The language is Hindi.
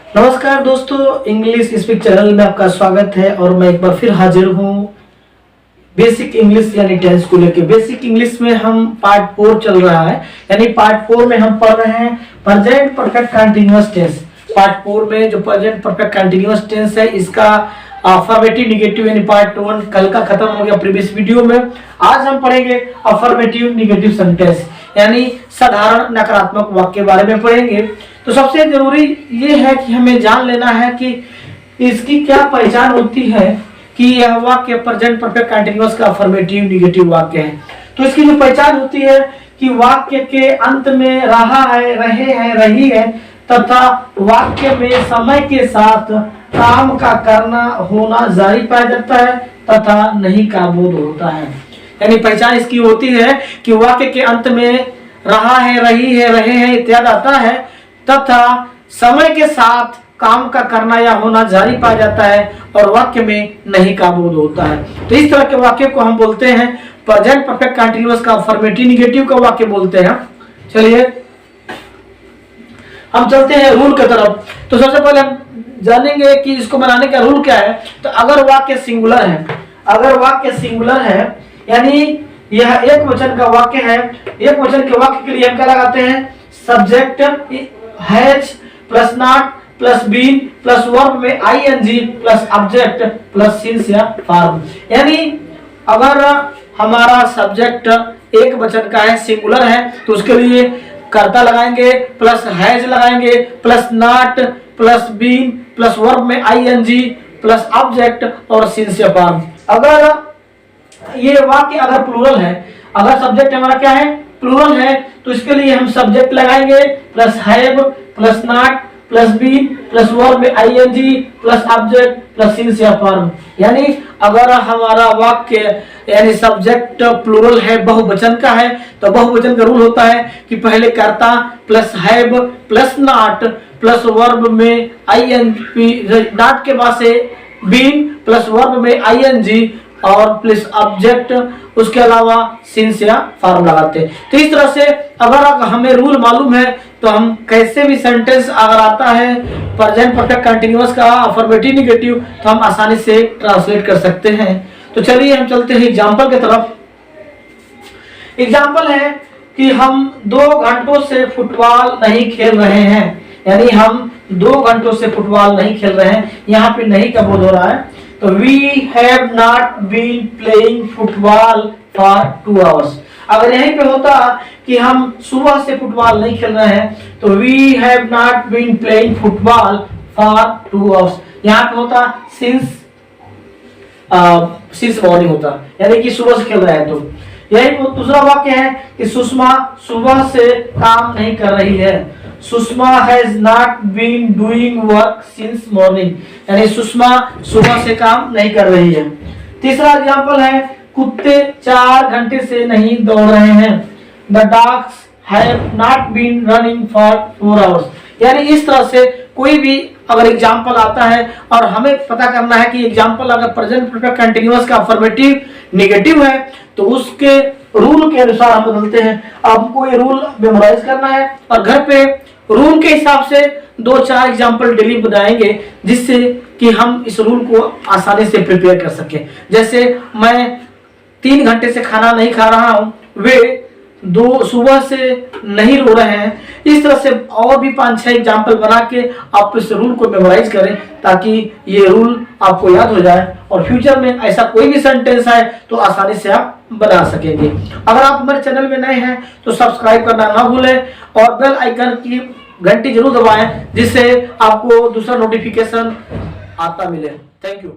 नमस्कार दोस्तों, इंग्लिश स्पीक चैनल में आपका स्वागत है और मैं एक बार फिर हाजिर हूँ बेसिक इंग्लिश यानी टेंस को लेके। बेसिक इंग्लिश में हम पार्ट 4 चल रहा है, यानी पार्ट 4 में हम पढ़ रहे हैं present perfect continuous tense. Part 4 में जो प्रेजेंट परफेक्ट कंटीन्यूअस टेंस है इसका अफर्मेटिव निगेटिव यानी पार्ट 1 कल का खत्म हो गया प्रीवियस वीडियो में। आज हम पढ़ेंगे अफर्मेटिव निगेटिव सेंटेंस यानी साधारण नकारात्मक वाक्य के बारे में पढ़ेंगे। तो सबसे जरूरी ये है कि हमें जान लेना है कि इसकी क्या पहचान होती है कि यह वाक्य प्रेजेंट परफेक्ट कंटीन्यूअस का अफर्मेटिव निगेटिव वाक्य है। तो इसकी जो पहचान होती है कि वाक्य के अंत में रहा है, रहे हैं, रही है तथा वाक्य में समय के साथ काम का करना होना जारी पाया जाता है तथा नहीं का बोध होता है। यानी पहचान इसकी होती है कि वाक्य के अंत में रहा है, रही है, रहे हैं इत्यादि आता है तथा समय के साथ काम का करना या होना जारी पाया जाता है और वाक्य में नहीं का बोध होता है। तो इस तरह के वाक्य को हम बोलते हैं प्रेजेंट परफेक्ट कंटीन्यूअस का अफर्मेटिव निगेटिव का वाक्य बोलते हैं। चलिए हम चलते हैं रूल की तरफ। तो सबसे पहले हम जानेंगे कि इसको बनाने का रूल क्या है। तो अगर वाक्य सिंगुलर है, यानी यह एक वचन का वाक्य है, एक वचन के वाक्य के लिए हम क्या लगाते हैं? Subject has plus not plus been plus verb में ING plus object plus since या फॉर्म। यानी अगर हमारा सब्जेक्ट एक वचन का है, सिंगुलर है, तो उसके लिए कर्ता लगाएंगे प्लस हैज लगाएंगे plus not plus been plus verb में आईएनजी प्लस ऑब्जेक्ट और सिंस या फॉर्म। अगर ये वाक्य अगर प्लूरल है, अगर सब्जेक्ट हमारा क्या है? प्लूरल है, तो इसके लिए हम सब्जेक्ट लगाएंगे plus have plus not plus been plus verb में ING plus object plus since या फॉर्म। यानी अगर हमारा वाक्य यानी सब्जेक्ट प्लूरल है, बहुवचन का है, तो बहुवचन का रूल होता है कि पहले कर्ता plus have plus not plus verb में आईएनजी, नॉट के बाद से बीन प्लस वर्ब में आईएनजी और प्लस ऑब्जेक्ट, उसके अलावा सिंस या फॉर्म लगाते हैं। तो इस तरह से अगर हमें रूल मालूम है तो हम कैसे भी सेंटेंस अगर आता है प्रेजेंट परफेक्ट कंटीन्यूअस का अफर्मेटिव निगेटिव तो हम आसानी से ट्रांसलेट कर सकते हैं। तो चलिए हम चलते हैं एग्जांपल की तरफ। एग्जांपल है कि हम 2 घंटों से फुटबॉल नहीं खेल रहे हैं, यानी हम 2 घंटों से फुटबॉल नहीं खेल रहे हैं। यहाँ पे नहीं का बोध हो रहा है, तो we have not been playing football for 2 hours। अगर यहीं पे होता कि हम सुबह से फुटबॉल नहीं खेल रहे हैं तो we have not been playing football for 2 hours। यहाँ पे होता since morning होता, यानी कि सुबह से खेल रहे हैं। तो यही दूसरा वाक्य है कि सुषमा सुबह से काम नहीं कर रही है। Sushma has not been doing work since morning, यानी सुषमा सुबह से काम नहीं कर रही है। तीसरा एग्जांपल है कुत्ते 4 घंटे से नहीं दौड़ रहे हैं। The dogs have not been running for 4 hours. यानी इस तरह से कोई भी अगर एग्जांपल आता है और हमें पता करना है कि एग्जांपल अगर प्रेजेंट परफेक्ट कंटीन्यूअस का अफर्मेटिव निगेटिव है तो उसके रूल के अनुसार हम बदलते हैं। आपको ये रूल मेमोराइज करना है और घर पे रूल के हिसाब से 2-4 एग्जाम्पल डेली बनाएंगे जिससे कि हम इस रूल को आसानी से प्रिपेयर कर सकें। जैसे मैं 3 घंटे से खाना नहीं खा रहा हूँ, वे 2 सुबह से नहीं रो रहे हैं। इस तरह से और भी 5-6 एग्जाम्पल बना के आप इस रूल को मेमोराइज करें ताकि ये रूल आपको याद हो जाए और फ्यूचर में ऐसा कोई भी सेंटेंस आए तो आसानी से आप बना सकेंगे। अगर आप हमारे चैनल में नए हैं तो सब्सक्राइब करना ना भूलें और बेल आइकन की घंटी जरूर दबाएं जिससे आपको दूसरा नोटिफिकेशन आता मिले। Thank you.